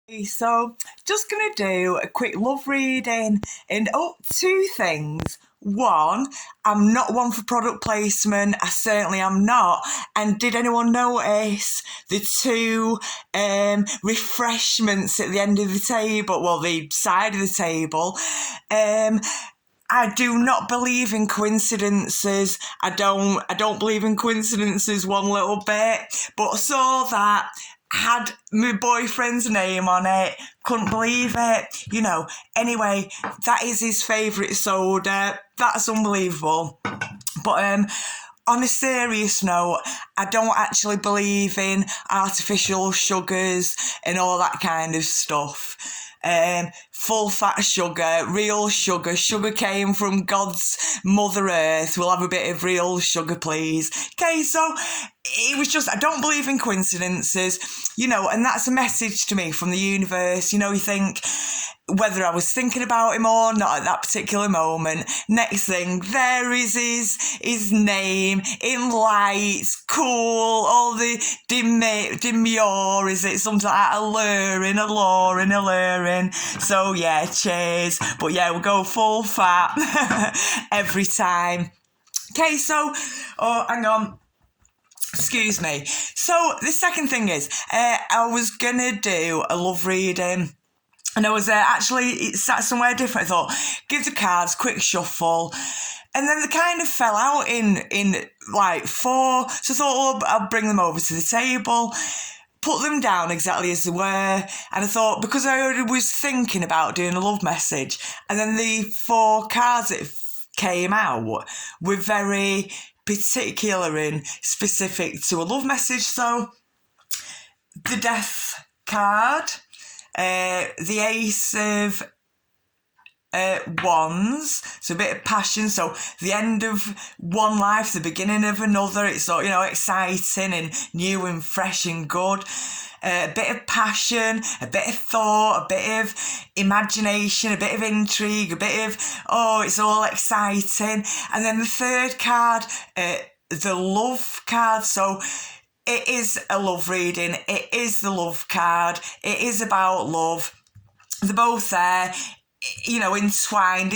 So, just going to do a quick love reading and two things. One, I'm not one for product placement. I certainly am not. And did anyone notice the two refreshments at the end of the table? Well, the side of the table. I do not believe in coincidences. I don't believe in coincidences one little bit. But I saw that, had my boyfriend's name on it, couldn't believe it. Anyway, that is his favourite soda. That's unbelievable. But on a serious note, I don't actually believe in artificial sugars and all that kind of stuff. Full fat sugar, real sugar. Sugar came from God's Mother Earth. We'll have a bit of real sugar, please. Okay, so it was just, I don't believe in coincidences, and that's a message to me from the universe. You think, whether I was thinking about him or not at that particular moment, next thing, there is his name in lights, cool, all the demure, is it something like that, alluring. So yeah, cheers. But yeah, we'll go full fat every time. Okay, so, hang on. Excuse me. So the second thing is, I was gonna do a love reading. And I was it sat somewhere different. I thought, give the cards, quick shuffle. And then they kind of fell out in like four. So I thought, I'll bring them over to the table, put them down exactly as they were. And I thought, because I already was thinking about doing a love message, and then the four cards that came out were very particular and specific to a love message. So the death card, the ace of wands, so a bit of passion. So the end of one life, the beginning of another. It's so, exciting and new and fresh and good. A bit of passion, a bit of thought, a bit of imagination, a bit of intrigue, a bit of, it's all exciting. And then the third card, the love card. So it is a love reading. It is the love card. It is about love. They're both there, intertwined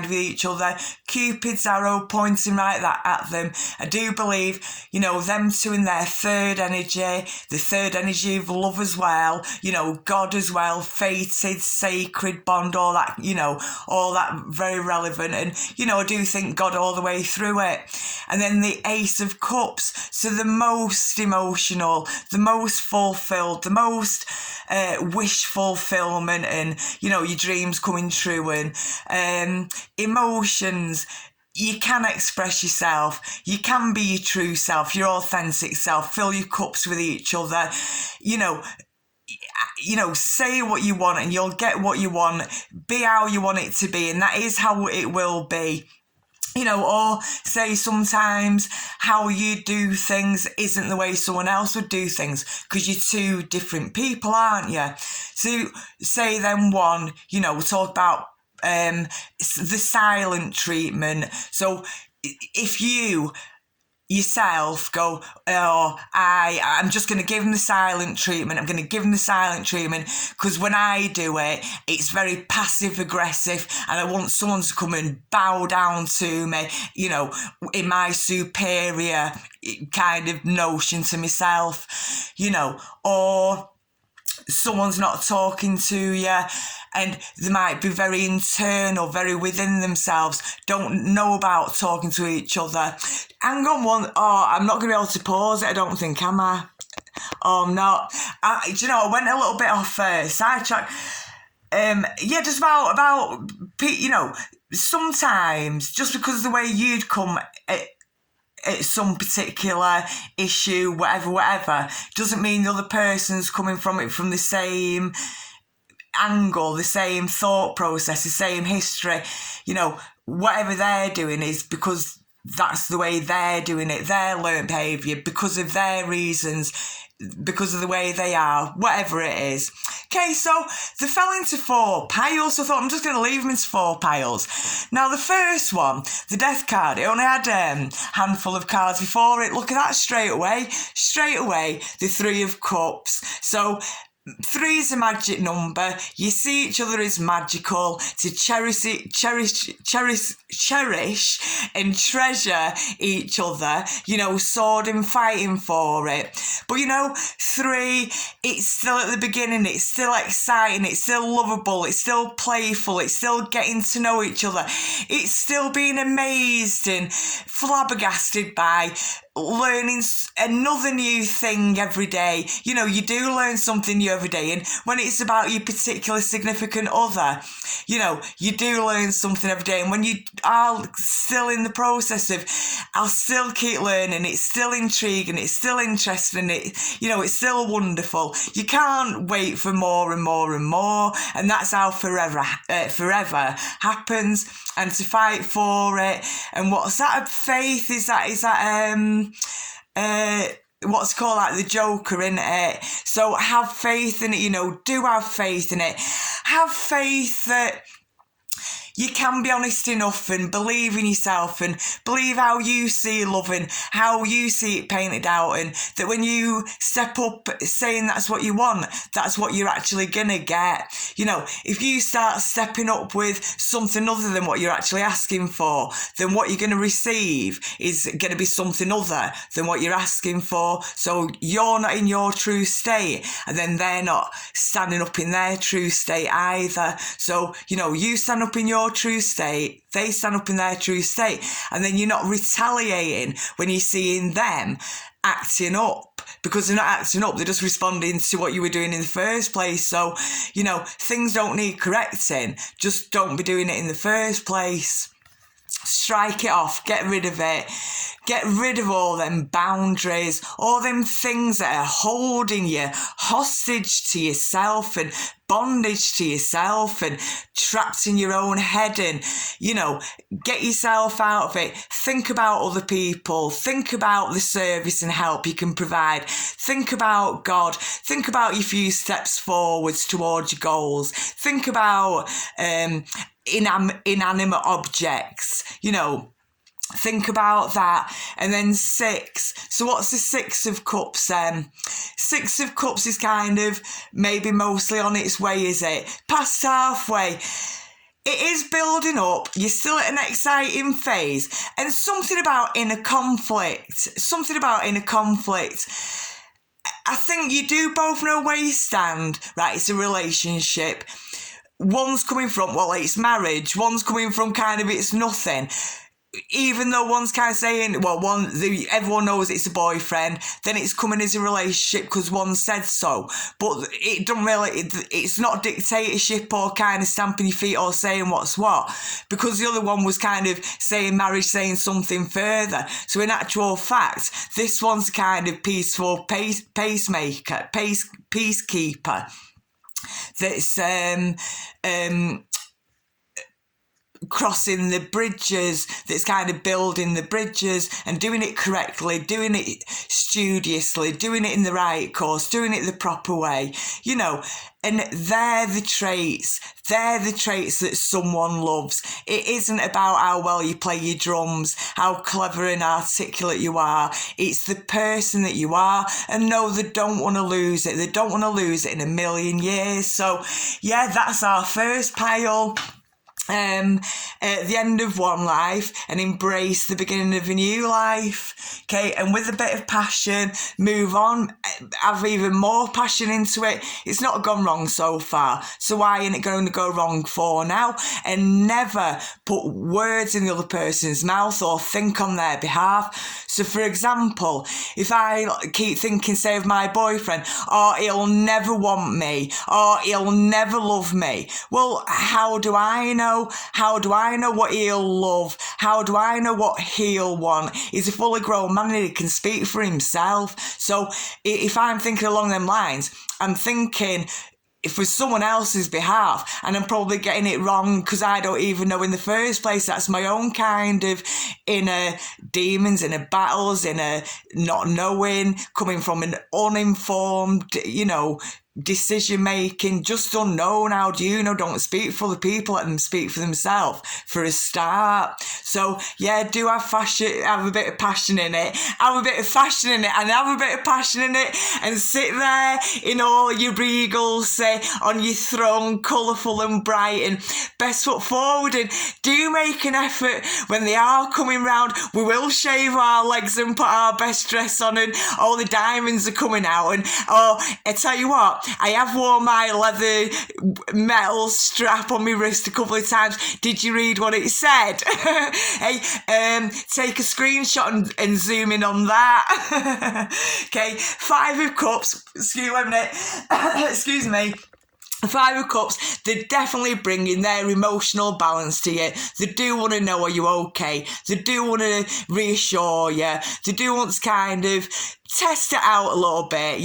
with each other. Cupid's arrow pointing right at them. I do believe, them two in their third energy, the third energy of love as well, God as well, fated, sacred bond, all that, all that very relevant. And, I do think God all the way through it. And then the Ace of Cups, so the most emotional, the most fulfilled, the most wish fulfillment, and, your dreams coming true, and emotions. You can express yourself. You can be your true self, your authentic self. Fill your cups with each other. Say what you want and you'll get what you want. Be how you want it to be, and that is how it will be. Or say sometimes how you do things isn't the way someone else would do things, because you're two different people, aren't you? So say then one, we'll talk about the silent treatment. So if you yourself go, I'm just going to give him the silent treatment. I'm going to give him the silent treatment because when I do it, it's very passive aggressive, and I want someone to come and bow down to me, in my superior kind of notion to myself, or someone's not talking to you and they might be very internal, very within themselves, don't know about talking to each other. Hang on I'm not going to be able to pause it, I don't think, am I? I'm not. I went a little bit off sidetrack. Just about sometimes just because of the way you'd come at some particular issue, whatever, doesn't mean the other person's coming from it from the same angle, the same thought process, the same history. Whatever they're doing is because that's the way they're doing it, their learned behaviour, because of their reasons, because of the way they are, whatever it is. Okay, so they fell into four piles. So I thought, I'm just going to leave them into four piles. Now, the first one, the death card, it only had a handful of cards before it. Look at that straight away. The Three of Cups. So 3 is a magic number. You see each other as magical, to cherish and treasure each other, sword and fighting for it. But 3, it's still at the beginning, it's still exciting, it's still lovable, it's still playful, it's still getting to know each other, it's still being amazed and flabbergasted by learning another new thing every day. You do learn something new every day, and when it's about your particular significant other, you do learn something every day. And when you are still in the process of, I'll still keep learning, it's still intriguing, it's still interesting, it's still wonderful. You can't wait for more and more and more, and that's how forever happens. And to fight for it, and what's that? Faith is that what's called like the Joker, isn't it? So have faith in it, do have faith in it. Have faith that you can be honest enough and believe in yourself and believe how you see love and how you see it painted out, and that when you step up saying that's what you want, that's what you're actually gonna get. If you start stepping up with something other than what you're actually asking for, then what you're gonna receive is gonna be something other than what you're asking for. So you're not in your true state, and then they're not standing up in their true state either. So, you stand up in your true state, they stand up in their true state, and then you're not retaliating when you're seeing them acting up, because they're not acting up, they're just responding to what you were doing in the first place. So, things don't need correcting, just don't be doing it in the first place. Strike it off, get rid of it. Get rid of all them boundaries, all them things that are holding you hostage to yourself and bondage to yourself and trapped in your own head. And, get yourself out of it. Think about other people. Think about the service and help you can provide. Think about God. Think about your few steps forwards towards your goals. Think about inanimate objects, think about that. And then 6. So what's the 6 of Cups then? 6 of Cups is kind of maybe mostly on its way, is it? Past halfway. It is building up. You're still at an exciting phase. And something about inner conflict. I think you do both know where you stand. Right, it's a relationship. One's coming from, it's marriage. One's coming from kind of, it's nothing. Even though one's kind of saying, everyone knows it's a boyfriend, then it's coming as a relationship because one said so. But it don't really, it's not dictatorship or kind of stamping your feet or saying what's what, because the other one was kind of saying marriage, saying something further. So in actual fact, this one's kind of peaceful peacekeeper that's crossing the bridges, that's kind of building the bridges and doing it correctly, doing it studiously, doing it in the right course, doing it the proper way, and they're the traits that someone loves. It isn't about how well you play your drums, how clever and articulate you are. It's the person that you are, and no, they don't want to lose it. They don't want to lose it in a million years. So yeah, that's our first pile. At the end of one life and embrace the beginning of a new life. Okay, and with a bit of passion, move on, have even more passion into it. It's not gone wrong so far, so why ain't it going to go wrong for now? And never put words in the other person's mouth or think on their behalf. So for example, if I keep thinking, say, of my boyfriend, he'll never want me, or he'll never love me, well, how do I know? How do I know what he'll love? How do I know what he'll want? He's a fully grown man and he can speak for himself. So if I'm thinking along them lines, I'm thinking for someone else's behalf, and I'm probably getting it wrong because I don't even know in the first place. That's my own kind of inner demons, inner battles, inner not knowing, coming from an uninformed, decision making, just unknown. How do you know? Don't speak for the people, let them speak for themselves for a start. So yeah, do have a bit of passion in it, have a bit of fashion in it, and have a bit of passion in it, and sit there in all your regals, on your throne, colourful and bright, and best foot forward, and do make an effort when they are coming round. We will shave our legs and put our best dress on, and all the diamonds are coming out, and I tell you what, I have worn my leather metal strap on my wrist a couple of times. Did you read what it said? Hey, take a screenshot and zoom in on that. Okay, 5 of Cups, excuse me. 5 of Cups, they're definitely bringing their emotional balance to you. They do want to know, are you okay? They do want to reassure you. They do want to kind of test it out a little bit,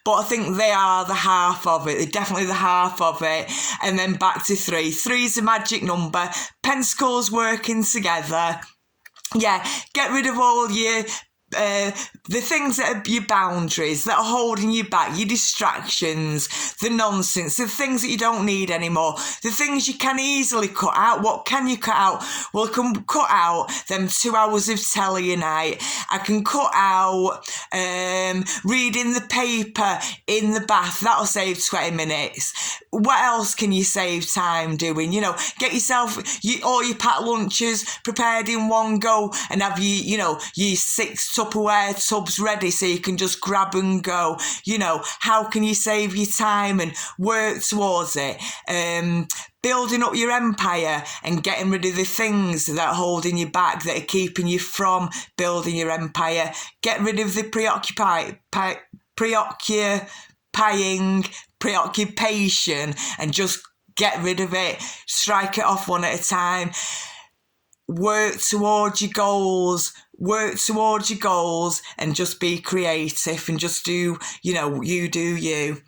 but I think they are the half of it. They're definitely the half of it. And then back to 3. 3's a magic number. Pentacles working together. Yeah, get rid of all your the things that are your boundaries, that are holding you back, your distractions, the nonsense, the things that you don't need anymore, the things you can easily cut out. What can you cut out? Well, I can cut out them 2 hours of telly a night. I can cut out reading the paper in the bath. That'll save 20 minutes. What else can you save time doing? Get yourself all your packed lunches prepared in one go, and have your 6 Tupperware tubs ready so you can just grab and go. How can you save your time and work towards it? Building up your empire and getting rid of the things that are holding you back, that are keeping you from building your empire. Get rid of the preoccupation and just get rid of it. Strike it off one at a time. Work towards your goals. And just be creative and just do, you do you.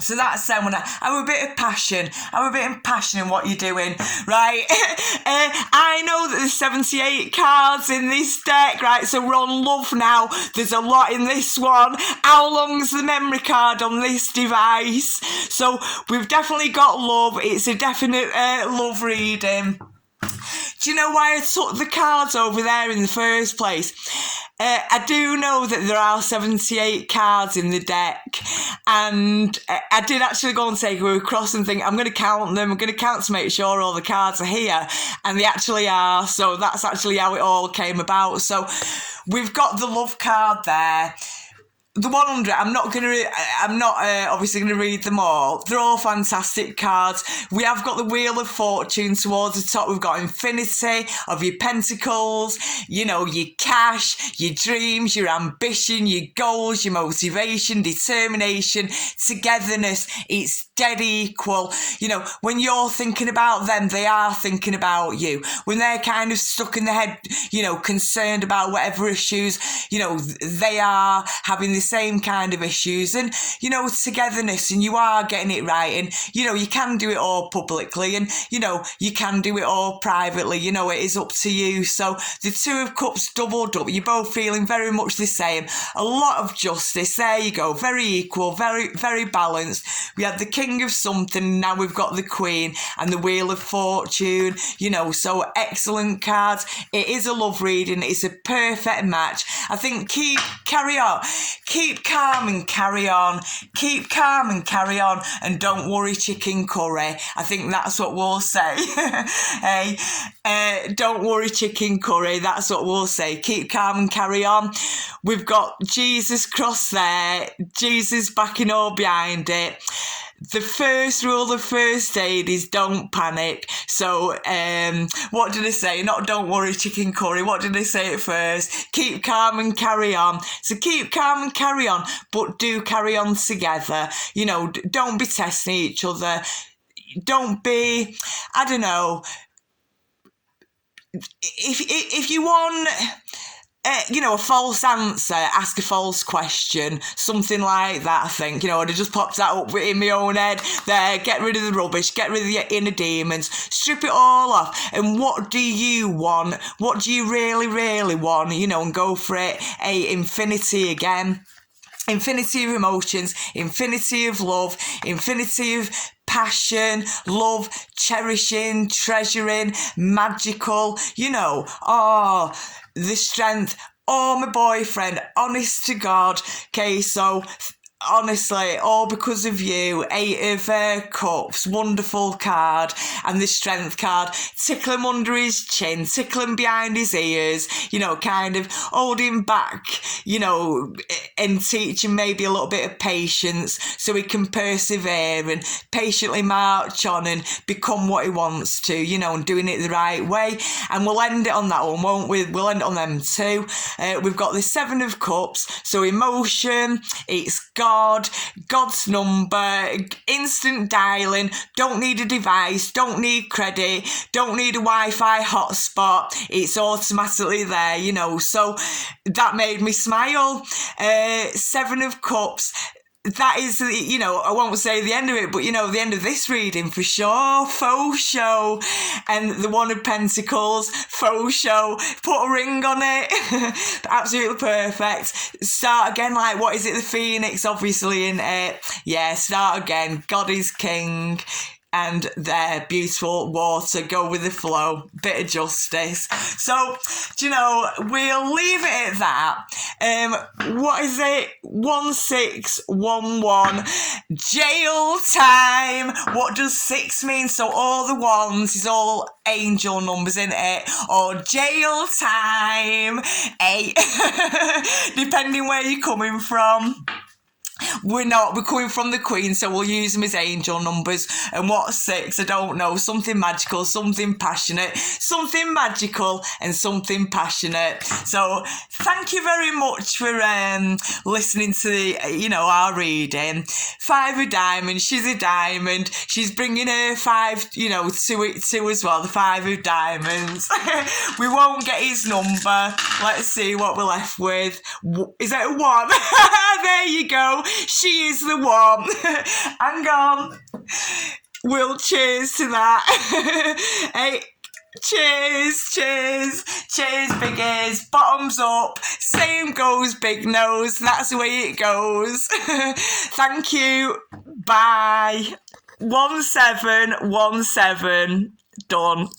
So that's them. When I have a bit of passion. In what you're doing, right? I know that there's 78 cards in this deck, right? So we're on love now. There's a lot in this one. How long's the memory card on this device? So we've definitely got love. It's a definite love reading. Do you know why I took the cards over there in the first place? I do know that there are 78 cards in the deck, and I did actually go and take a across and think, I'm going to count them. I'm going to count to make sure all the cards are here, and they actually are. So that's actually how it all came about. So we've got the love card there. The 100, I'm not obviously going to read them all. They're all fantastic cards. We have got the Wheel of Fortune towards the top. We've got Infinity of your Pentacles, your cash, your dreams, your ambition, your goals, your motivation, determination, togetherness. It's dead equal. When you're thinking about them, they are thinking about you. When they're kind of stuck in the head, concerned about whatever issues, they are having the same kind of issues, and togetherness, and you are getting it right, and you can do it all publicly, and you can do it all privately. It is up to you. So the 2 of Cups doubled up. You're both feeling very much the same. A lot of justice. There you go. Very equal, very, very balanced. We had the King of something, now we've got the Queen and the Wheel of Fortune. So excellent cards. It is a love reading. It's a perfect match. I think carry on. Keep calm and carry on. Keep calm and carry on. And don't worry, chicken curry. I think that's what we'll say. Hey, don't worry, chicken curry. That's what we'll say. Keep calm and carry on. We've got Jesus cross there. Jesus backing all behind it. The first rule of first aid is don't panic. So, what did I say? Not don't worry, chicken curry. What did I say at first? Keep calm and carry on. So keep calm and carry on, but do carry on together. Don't be testing each other. Don't be, I don't know. If you want... a false answer, ask a false question, something like that, I think. I just popped that up in my own head there. Get rid of the rubbish, get rid of your inner demons, strip it all off. And what do you want? What do you really, really want? And go for it. Infinity again. infinity of emotions, infinity of love, infinity of passion, love, cherishing, treasuring, magical, the strength. Oh, my boyfriend, honest to God. Okay, so honestly, all because of you. 8 of Cups, wonderful card, and the Strength card. Tickle him under his chin, tickle him behind his ears, kind of hold him back, and teach him maybe a little bit of patience so he can persevere and patiently march on and become what he wants to, and doing it the right way. And we'll end it on that one, won't we? We'll end it on them too. We've got the 7 of Cups, so emotion, it's God's number, instant dialing, don't need a device, don't need credit, don't need a Wi-Fi hotspot, it's automatically there, so that made me smile. 7 of Cups, that is, I won't say the end of it, but, the end of this reading for sure, faux show. And the 1 of Pentacles, faux show, put a ring on it. Absolutely perfect. Start again, like, what is it, the Phoenix, obviously, in it. Yeah, start again. God is king. And there, beautiful water, go with the flow, bit of justice. So, we'll leave it at that. What is it? 1611, jail time. What does 6 mean? So all the ones is all angel numbers, in it? Or jail time, 8, depending where you're coming from. We're coming from the Queen, so we'll use them as angel numbers. And what's 6? I don't know. Something magical, something passionate, something magical, and something passionate. So thank you very much for listening to our reading. 5 of Diamonds, she's a diamond. She's bringing her 5, to it too as well, the 5 of Diamonds. We won't get his number. Let's see what we're left with. Is that a 1? There you go. She is the one. Hang on. We'll cheers to that. Hey, cheers, big ears, bottoms up. Same goes, big nose. That's the way it goes. Thank you. Bye. 1717. Done.